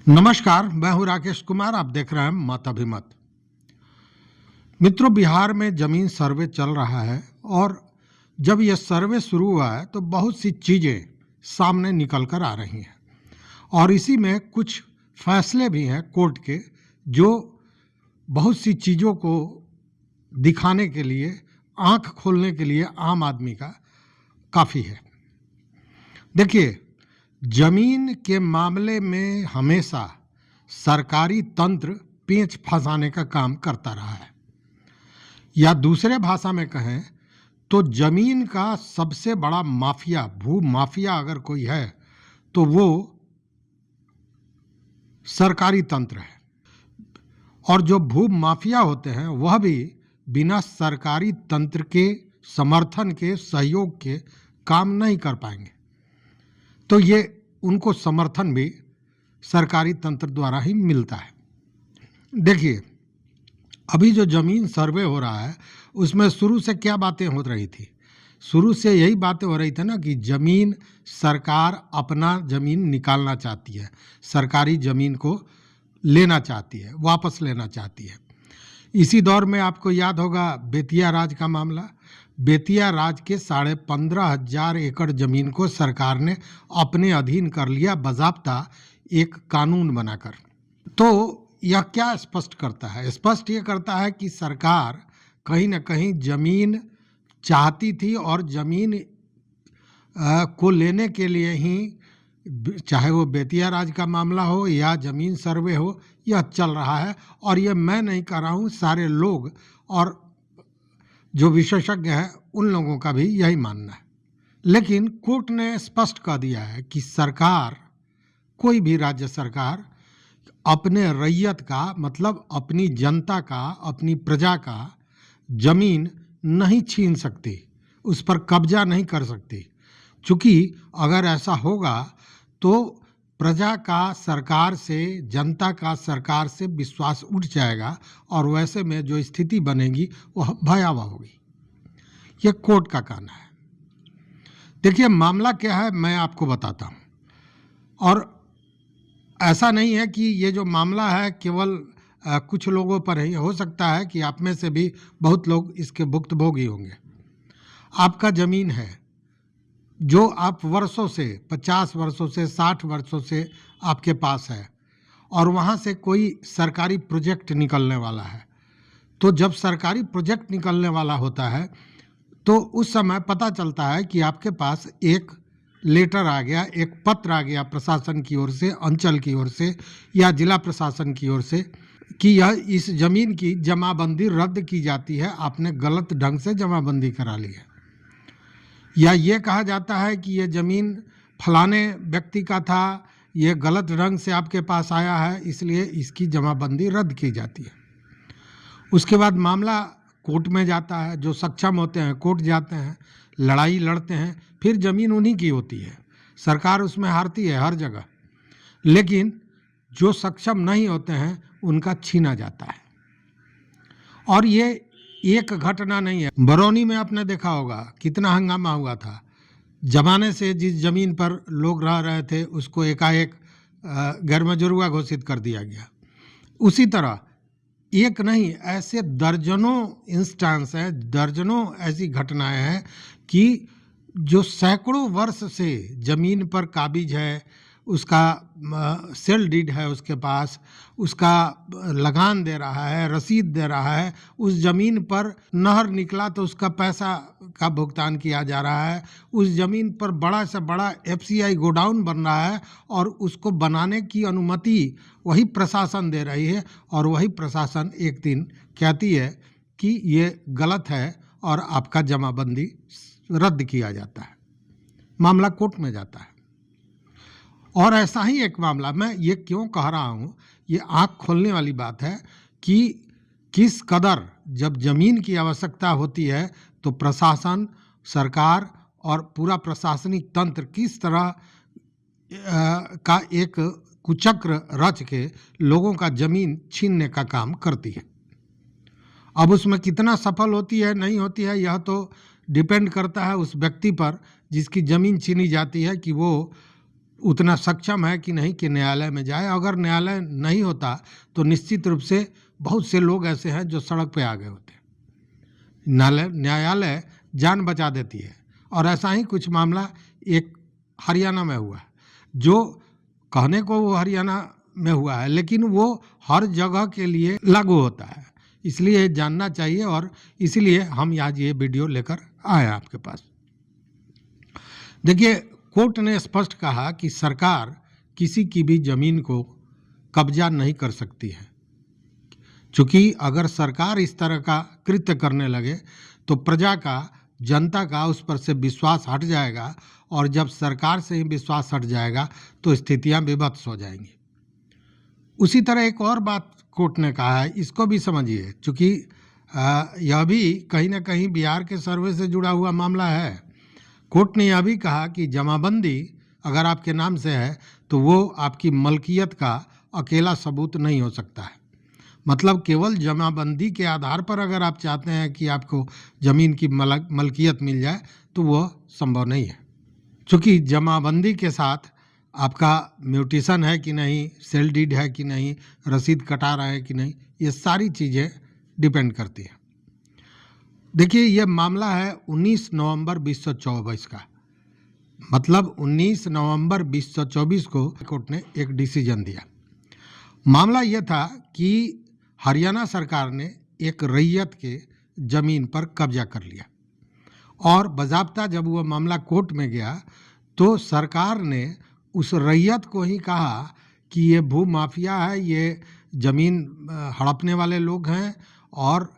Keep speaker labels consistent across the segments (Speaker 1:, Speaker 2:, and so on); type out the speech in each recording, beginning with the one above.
Speaker 1: नमस्कार, मैं हूं राकेश कुमार। आप देख रहे हैं मत अभिमत। मित्रों, बिहार में जमीन सर्वे चल रहा है और जब यह सर्वे शुरू हुआ है तो बहुत सी चीज़ें सामने निकल कर आ रही हैं और इसी में कुछ फैसले भी हैं कोर्ट के, जो बहुत सी चीज़ों को दिखाने के लिए, आंख खोलने के लिए आम आदमी का काफ़ी है। देखिए, जमीन के मामले में हमेशा सरकारी तंत्र पेंच फंसाने का काम करता रहा है, या दूसरे भाषा में कहें तो जमीन का सबसे बड़ा माफिया, भू माफिया अगर कोई है तो वो सरकारी तंत्र है। और जो भू माफिया होते हैं वह भी बिना सरकारी तंत्र के समर्थन के, सहयोग के काम नहीं कर पाएंगे। तो ये उनको समर्थन भी सरकारी तंत्र द्वारा ही मिलता है। देखिए, अभी जो जमीन सर्वे हो रहा है उसमें शुरू से क्या बातें हो रही थी? शुरू से यही बातें हो रही थी ना कि जमीन, सरकार अपना जमीन निकालना चाहती है, सरकारी जमीन को लेना चाहती है, वापस लेना चाहती है। इसी दौर में आपको याद होगा बेतिया राज का मामला। बेतिया राज के 15,500 एकड़ जमीन को सरकार ने अपने अधीन कर लिया, बाज़ाब्ता एक कानून बनाकर। तो यह क्या स्पष्ट करता है? स्पष्ट ये करता है कि सरकार कहीं ना कहीं जमीन चाहती थी और जमीन को लेने के लिए ही, चाहे वो बेतिया राज का मामला हो या जमीन सर्वे हो, यह चल रहा है। और ये मैं नहीं कह रहा हूँ, सारे लोग और जो विशेषज्ञ हैं उन लोगों का भी यही मानना है। लेकिन कोर्ट ने स्पष्ट कर दिया है कि सरकार, कोई भी राज्य सरकार अपने रैयत का, मतलब अपनी जनता का, अपनी प्रजा का जमीन नहीं छीन सकती, उस पर कब्जा नहीं कर सकती। चूँकि अगर ऐसा होगा तो प्रजा का सरकार से, जनता का सरकार से विश्वास उठ जाएगा और वैसे में जो स्थिति बनेगी वह भयावह होगी। यह कोर्ट का कहना है। देखिए, मामला क्या है मैं आपको बताता हूँ। और ऐसा नहीं है कि ये जो मामला है केवल कुछ लोगों पर ही, हो सकता है कि आप में से भी बहुत लोग इसके भुक्तभोगी होंगे। आपका ज़मीन है जो आप वर्षों से, 50 वर्षों से, 60 वर्षों से आपके पास है, और वहाँ से कोई सरकारी प्रोजेक्ट निकलने वाला है। तो जब सरकारी प्रोजेक्ट निकलने वाला होता है तो उस समय पता चलता है कि आपके पास एक लेटर आ गया, एक पत्र आ गया प्रशासन की ओर से, अंचल की ओर से या जिला प्रशासन की ओर से, कि यह इस ज़मीन की जमाबंदी रद्द की जाती है, आपने गलत ढंग से जमाबंदी करा ली है। या ये कहा जाता है कि ये ज़मीन फलाने व्यक्ति का था, ये गलत ढंग से आपके पास आया है, इसलिए इसकी जमाबंदी रद्द की जाती है। उसके बाद मामला कोर्ट में जाता है। जो सक्षम होते हैं कोर्ट जाते हैं, लड़ाई लड़ते हैं, फिर ज़मीन उन्हीं की होती है, सरकार उसमें हारती है हर जगह। लेकिन जो सक्षम नहीं होते हैं उनका छीना जाता है। और ये एक घटना नहीं है। बरौनी में आपने देखा होगा कितना हंगामा हुआ था। जमाने से जिस ज़मीन पर लोग रह रहे थे उसको एकाएक गैर मजरूआ घोषित कर दिया गया। उसी तरह एक नहीं, ऐसे दर्जनों इंस्टेंस हैं, दर्जनों ऐसी घटनाएं हैं कि जो सैकड़ों वर्ष से ज़मीन पर काबिज है, उसका सेल डीड है उसके पास, उसका लगान दे रहा है, रसीद दे रहा है, उस ज़मीन पर नहर निकला तो उसका पैसा का भुगतान किया जा रहा है, उस ज़मीन पर बड़ा से बड़ा एफसीआई गोडाउन बन रहा है और उसको बनाने की अनुमति वही प्रशासन दे रही है। और वही प्रशासन एक दिन कहती है कि ये गलत है और आपका जमाबंदी रद्द किया जाता है। मामला कोर्ट में जाता है। और ऐसा ही एक मामला, मैं ये क्यों कह रहा हूँ, ये आँख खोलने वाली बात है कि किस कदर जब ज़मीन की आवश्यकता होती है तो प्रशासन, सरकार और पूरा प्रशासनिक तंत्र किस तरह का एक कुचक्र रच के लोगों का ज़मीन छीनने का काम करती है। अब उसमें कितना सफल होती है नहीं होती है, यह तो डिपेंड करता है उस व्यक्ति पर जिसकी ज़मीन छीनी जाती है, कि वो उतना सक्षम है कि नहीं कि न्यायालय में जाए। अगर न्यायालय नहीं होता तो निश्चित रूप से बहुत से लोग ऐसे हैं जो सड़क पे आ गए होते। न्यायालय जान बचा देती है। और ऐसा ही कुछ मामला एक हरियाणा में हुआ, जो कहने को वो हरियाणा में हुआ है, लेकिन वो हर जगह के लिए लागू होता है। इसलिए जानना चाहिए और इसीलिए हम आज ये वीडियो लेकर आए आपके पास। देखिए, कोर्ट ने स्पष्ट कहा कि सरकार किसी की भी जमीन को कब्जा नहीं कर सकती है, क्योंकि अगर सरकार इस तरह का कृत्य करने लगे तो प्रजा का, जनता का उस पर से विश्वास हट जाएगा, और जब सरकार से ही विश्वास हट जाएगा तो स्थितियां विभत्स हो जाएंगी। उसी तरह एक और बात कोर्ट ने कहा है, इसको भी समझिए, क्योंकि यह भी कहीं ना कहीं बिहार के सर्वे से जुड़ा हुआ मामला है। कोर्ट ने यह भी कहा कि जमाबंदी अगर आपके नाम से है तो वो आपकी मलकियत का अकेला सबूत नहीं हो सकता है। मतलब केवल जमाबंदी के आधार पर अगर आप चाहते हैं कि आपको ज़मीन की मलकियत मिल जाए तो वह संभव नहीं है, क्योंकि जमाबंदी के साथ आपका म्यूटेशन है कि नहीं, सेल डीड है कि नहीं, रसीद कटा रहा है कि नहीं, ये सारी चीज़ें डिपेंड करती हैं। देखिए, ये मामला है 19 नवंबर 2024 का। मतलब 19 नवंबर 2024 को कोर्ट ने एक डिसीजन दिया। मामला यह था कि हरियाणा सरकार ने एक रैयत के ज़मीन पर कब्जा कर लिया, और बाज़ाब्ता जब वह मामला कोर्ट में गया तो सरकार ने उस रैयत को ही कहा कि ये भू माफिया है, ये ज़मीन हड़पने वाले लोग हैं, और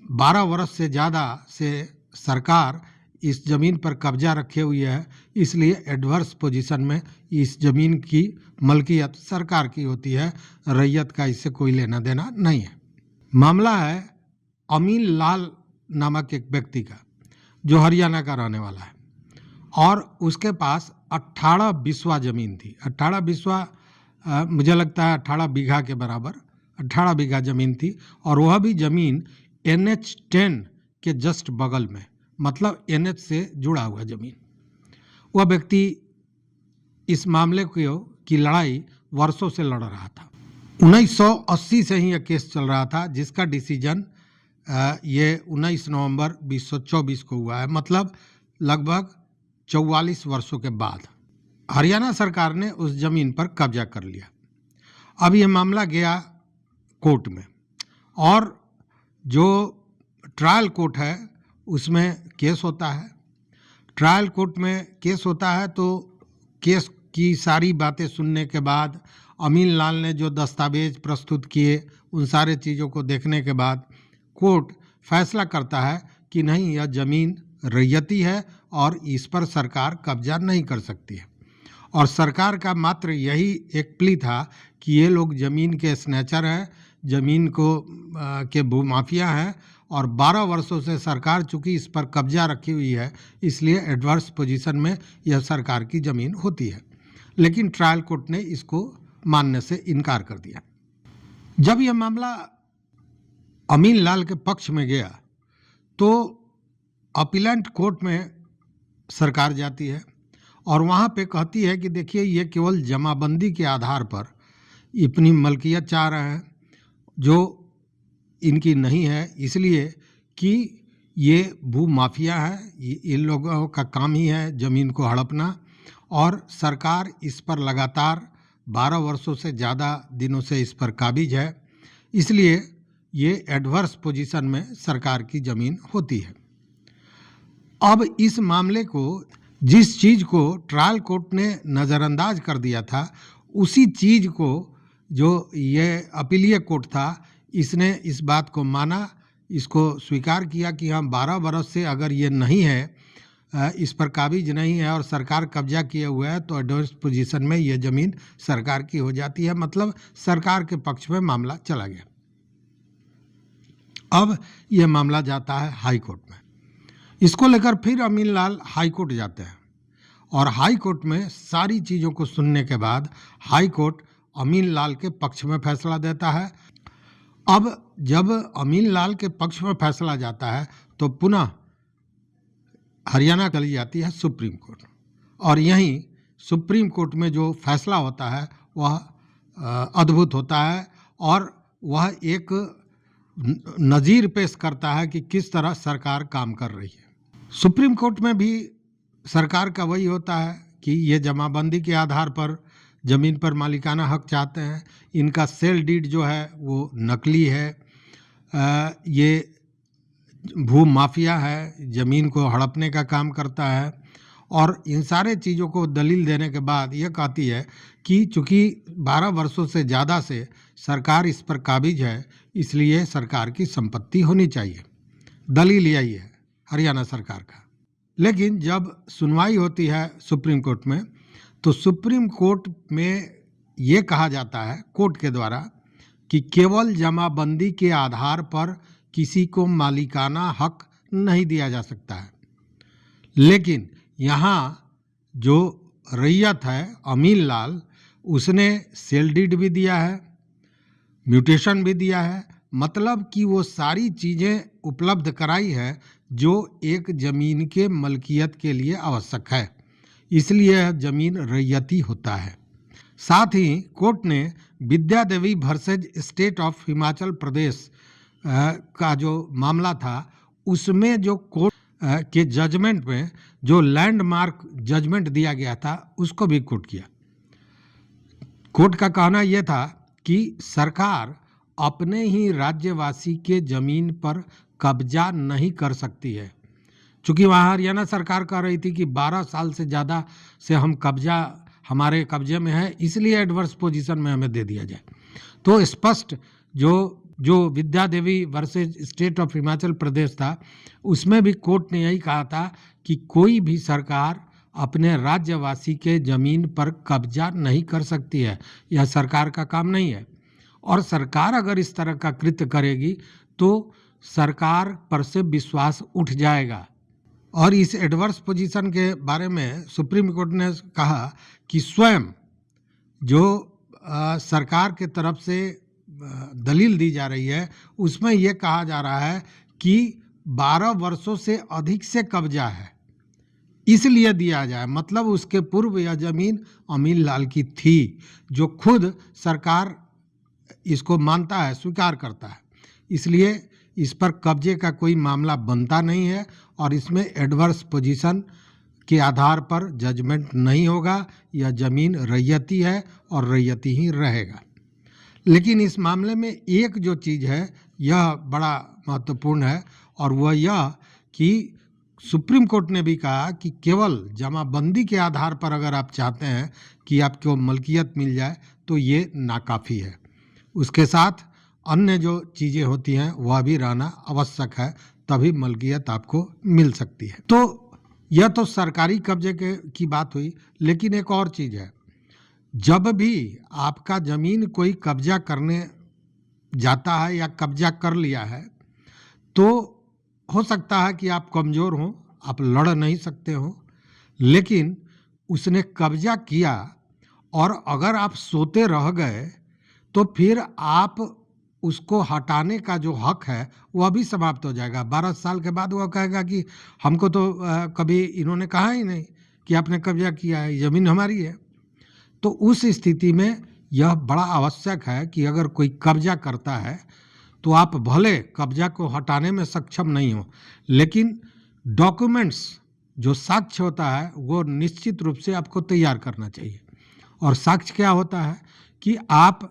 Speaker 1: 12 वर्ष से ज़्यादा से सरकार इस ज़मीन पर कब्जा रखे हुई है, इसलिए एडवर्स पोजीशन में इस ज़मीन की मलकियत सरकार की होती है, रैयत का इससे कोई लेना देना नहीं है। मामला है अमीन लाल नामक एक व्यक्ति का, जो हरियाणा का रहने वाला है, और उसके पास 18 बिस्वा ज़मीन थी। 18 बिस्वा मुझे लगता है 18 बीघा के बराबर 18 बीघा ज़मीन थी, और वह भी ज़मीन NH10 के जस्ट बगल में, मतलब NH से जुड़ा हुआ ज़मीन। वह व्यक्ति इस मामले की लड़ाई वर्षों से लड़ रहा था। 1980 से ही यह केस चल रहा था, जिसका डिसीजन ये 19 नवंबर 2024 को हुआ है। मतलब लगभग 44 वर्षों के बाद हरियाणा सरकार ने उस ज़मीन पर कब्जा कर लिया। अब यह मामला गया कोर्ट में, और जो ट्रायल कोर्ट है उसमें केस होता है। ट्रायल कोर्ट में केस होता है तो केस की सारी बातें सुनने के बाद, अमीन लाल ने जो दस्तावेज प्रस्तुत किए, उन सारे चीज़ों को देखने के बाद कोर्ट फैसला करता है कि नहीं, यह ज़मीन रैयती है और इस पर सरकार कब्जा नहीं कर सकती है। और सरकार का मात्र यही एक प्ली था कि ये लोग ज़मीन के स्नैचर हैं, ज़मीन को के भूमाफिया हैं, और 12 वर्षों से सरकार चूँकि इस पर कब्जा रखी हुई है, इसलिए एडवर्स पोजीशन में यह सरकार की ज़मीन होती है। लेकिन ट्रायल कोर्ट ने इसको मानने से इनकार कर दिया। जब यह मामला अमीन लाल के पक्ष में गया तो अपीलेंट कोर्ट में सरकार जाती है, और वहाँ पे कहती है कि देखिए, ये केवल जमाबंदी के आधार पर अपनी मलकियत चाह रहे हैं, जो इनकी नहीं है, इसलिए कि ये भू माफिया है, इन लोगों का काम ही है ज़मीन को हड़पना, और सरकार इस पर लगातार 12 वर्षों से ज़्यादा दिनों से इस पर काबिज है, इसलिए ये एडवर्स पोजीशन में सरकार की ज़मीन होती है। अब इस मामले को, जिस चीज़ को ट्रायल कोर्ट ने नज़रअंदाज कर दिया था, उसी चीज़ को जो ये अपीलीय कोर्ट था, इसने इस बात को माना, इसको स्वीकार किया कि हाँ, 12 बरस से अगर ये नहीं है, इस पर काबिज नहीं है और सरकार कब्जा किए हुए है, तो एडवर्स पोजीशन में ये ज़मीन सरकार की हो जाती है। मतलब सरकार के पक्ष में मामला चला गया। अब यह मामला जाता है हाई कोर्ट में। इसको लेकर फिर अमीन लाल हाई कोर्ट जाते हैं, और हाई कोर्ट में सारी चीज़ों को सुनने के बाद हाई कोर्ट अमीन लाल के पक्ष में फैसला देता है। अब जब अमीन लाल के पक्ष में फैसला जाता है तो पुनः हरियाणा चली जाती है सुप्रीम कोर्ट, और यहीं सुप्रीम कोर्ट में जो फैसला होता है वह अद्भुत होता है और वह एक नज़ीर पेश करता है कि किस तरह सरकार काम कर रही है। सुप्रीम कोर्ट में भी सरकार का वही होता है कि ये जमाबंदी के आधार पर ज़मीन पर मालिकाना हक चाहते हैं, इनका सेल डीड जो है वो नकली है, ये भू माफिया है, ज़मीन को हड़पने का काम करता है और इन सारे चीज़ों को दलील देने के बाद ये कहती है कि चूँकि 12 वर्षों से ज़्यादा से सरकार इस पर काबिज है, इसलिए सरकार की संपत्ति होनी चाहिए। दलील यही है हरियाणा सरकार का। लेकिन जब सुनवाई होती है सुप्रीम कोर्ट में, तो सुप्रीम कोर्ट में ये कहा जाता है कोर्ट के द्वारा कि केवल जमाबंदी के आधार पर किसी को मालिकाना हक नहीं दिया जा सकता है। लेकिन यहाँ जो रैयत है अमीन लाल, उसने सेल डीड भी दिया है, म्यूटेशन भी दिया है, मतलब कि वो सारी चीज़ें उपलब्ध कराई है जो एक ज़मीन के मलकियत के लिए आवश्यक है, इसलिए यह ज़मीन रैयती होता है। साथ ही कोर्ट ने विद्या देवी versus state of Himachal Pradesh का जो मामला था, उसमें जो कोर्ट के जजमेंट में जो लैंडमार्क जजमेंट दिया गया था उसको भी कोट किया। कोर्ट का कहना यह था कि सरकार अपने ही राज्यवासी के ज़मीन पर कब्जा नहीं कर सकती है। चूँकि वहाँ हरियाणा सरकार कह रही थी कि 12 साल से ज़्यादा से हम कब्जा हमारे कब्जे में है, इसलिए एडवर्स पोजीशन में हमें दे दिया जाए। तो स्पष्ट जो विद्या देवी versus state of Himachal Pradesh था, उसमें भी कोर्ट ने यही कहा था कि कोई भी सरकार अपने राज्यवासी के ज़मीन पर कब्जा नहीं कर सकती है, यह सरकार का काम नहीं है। और सरकार अगर इस तरह का कृत्य करेगी तो सरकार पर से विश्वास उठ जाएगा। और इस एडवर्स पोजीशन के बारे में सुप्रीम कोर्ट ने कहा कि स्वयं जो सरकार के तरफ से दलील दी जा रही है उसमें यह कहा जा रहा है कि 12 वर्षों से अधिक से कब्जा है, इसलिए दिया जाए। मतलब उसके पूर्व यह ज़मीन अमीन लाल की थी, जो खुद सरकार इसको मानता है, स्वीकार करता है, इसलिए इस पर कब्जे का कोई मामला बनता नहीं है और इसमें एडवर्स पोजीशन के आधार पर जजमेंट नहीं होगा। यह ज़मीन रैयती है और रैयती ही रहेगा। लेकिन इस मामले में एक जो चीज़ है यह बड़ा महत्वपूर्ण है और वह यह कि सुप्रीम कोर्ट ने भी कहा कि केवल जमाबंदी के आधार पर अगर आप चाहते हैं कि आपको मलकियत मिल जाए तो ये नाकाफ़ी है, उसके साथ अन्य जो चीज़ें होती हैं वह भी रहना आवश्यक है, तभी मलकियत आपको मिल सकती है। तो यह तो सरकारी कब्जे की बात हुई। लेकिन एक और चीज़ है, जब भी आपका ज़मीन कोई कब्जा करने जाता है या कब्जा कर लिया है, तो हो सकता है कि आप कमज़ोर हों, आप लड़ नहीं सकते हो, लेकिन उसने कब्जा किया और अगर आप सोते रह गए तो फिर आप उसको हटाने का जो हक है वह भी समाप्त हो जाएगा। 12 साल के बाद वह कहेगा कि हमको तो कभी इन्होंने कहा ही नहीं कि आपने कब्जा किया है, ज़मीन हमारी है। तो उस स्थिति में यह बड़ा आवश्यक है कि अगर कोई कब्जा करता है तो आप भले कब्जा को हटाने में सक्षम नहीं हो, लेकिन डॉक्यूमेंट्स जो साक्ष्य होता है वो निश्चित रूप से आपको तैयार करना चाहिए। और साक्ष्य क्या होता है कि आप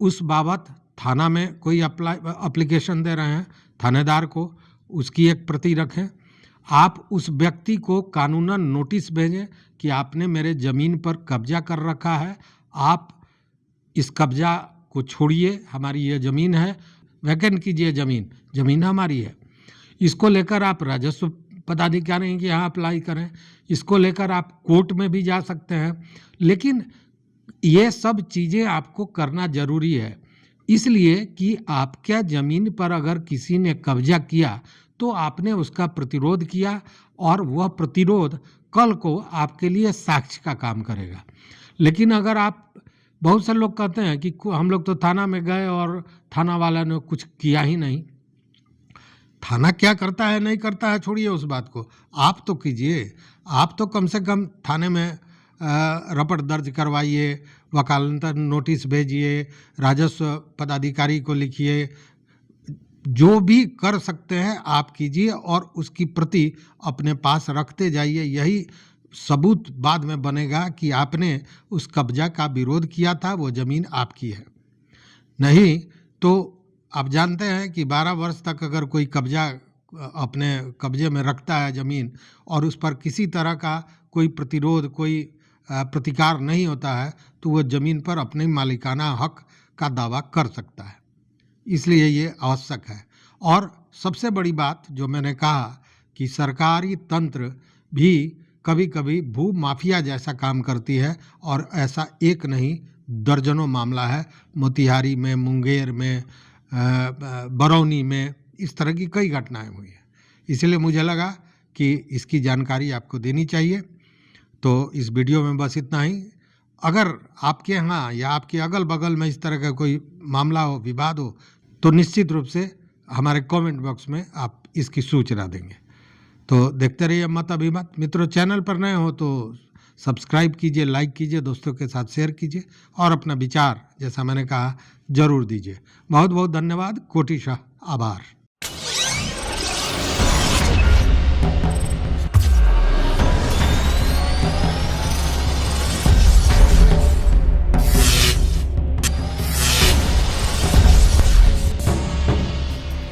Speaker 1: उस बाबत थाना में कोई एप्लीकेशन दे रहे हैं, थानेदार को उसकी एक प्रति रखें। आप उस व्यक्ति को कानूनन नोटिस भेजें कि आपने मेरे ज़मीन पर कब्जा कर रखा है, आप इस कब्जा को छोड़िए, हमारी ये ज़मीन है, वैकेंट कीजिए ज़मीन हमारी है। इसको लेकर आप राजस्व पदाधिकारी के यहाँ अप्लाई करें, इसको लेकर आप कोर्ट में भी जा सकते हैं। लेकिन ये सब चीज़ें आपको करना ज़रूरी है, इसलिए कि आपके ज़मीन पर अगर किसी ने कब्जा किया तो आपने उसका प्रतिरोध किया और वह प्रतिरोध कल को आपके लिए साक्ष्य का काम करेगा। लेकिन अगर आप, बहुत से लोग कहते हैं कि हम लोग तो थाना में गए और थाना वाला ने कुछ किया ही नहीं। थाना क्या करता है नहीं करता है छोड़िए उस बात को, आप तो कीजिए। आप तो कम से कम थाने में रपट दर्ज करवाइए, वकालतन नोटिस भेजिए, राजस्व पदाधिकारी को लिखिए, जो भी कर सकते हैं आप कीजिए और उसकी प्रति अपने पास रखते जाइए। यही सबूत बाद में बनेगा कि आपने उस कब्जा का विरोध किया था, वो ज़मीन आपकी है। नहीं तो आप जानते हैं कि 12 वर्ष तक अगर कोई कब्जा अपने कब्जे में रखता है ज़मीन और उस पर किसी तरह का कोई प्रतिरोध, कोई प्रतिकार नहीं होता है, तो वह ज़मीन पर अपने मालिकाना हक का दावा कर सकता है। इसलिए ये आवश्यक है। और सबसे बड़ी बात जो मैंने कहा कि सरकारी तंत्र भी कभी कभी भू माफिया जैसा काम करती है, और ऐसा एक नहीं दर्जनों मामला है। मोतिहारी में, मुंगेर में, बरौनी में इस तरह की कई घटनाएं हुई हैं। इसलिए मुझे लगा कि इसकी जानकारी आपको देनी चाहिए। तो इस वीडियो में बस इतना ही। अगर आपके यहाँ या आपके अगल बगल में इस तरह का कोई मामला हो, विवाद हो, तो निश्चित रूप से हमारे कमेंट बॉक्स में आप इसकी सूचना देंगे। तो देखते रहिए मत अभिमत। मित्रों, चैनल पर नए हो तो सब्सक्राइब कीजिए, लाइक कीजिए, दोस्तों के साथ शेयर कीजिए और अपना विचार, जैसा मैंने कहा, जरूर दीजिए। बहुत बहुत धन्यवाद, कोटिशाह आभार।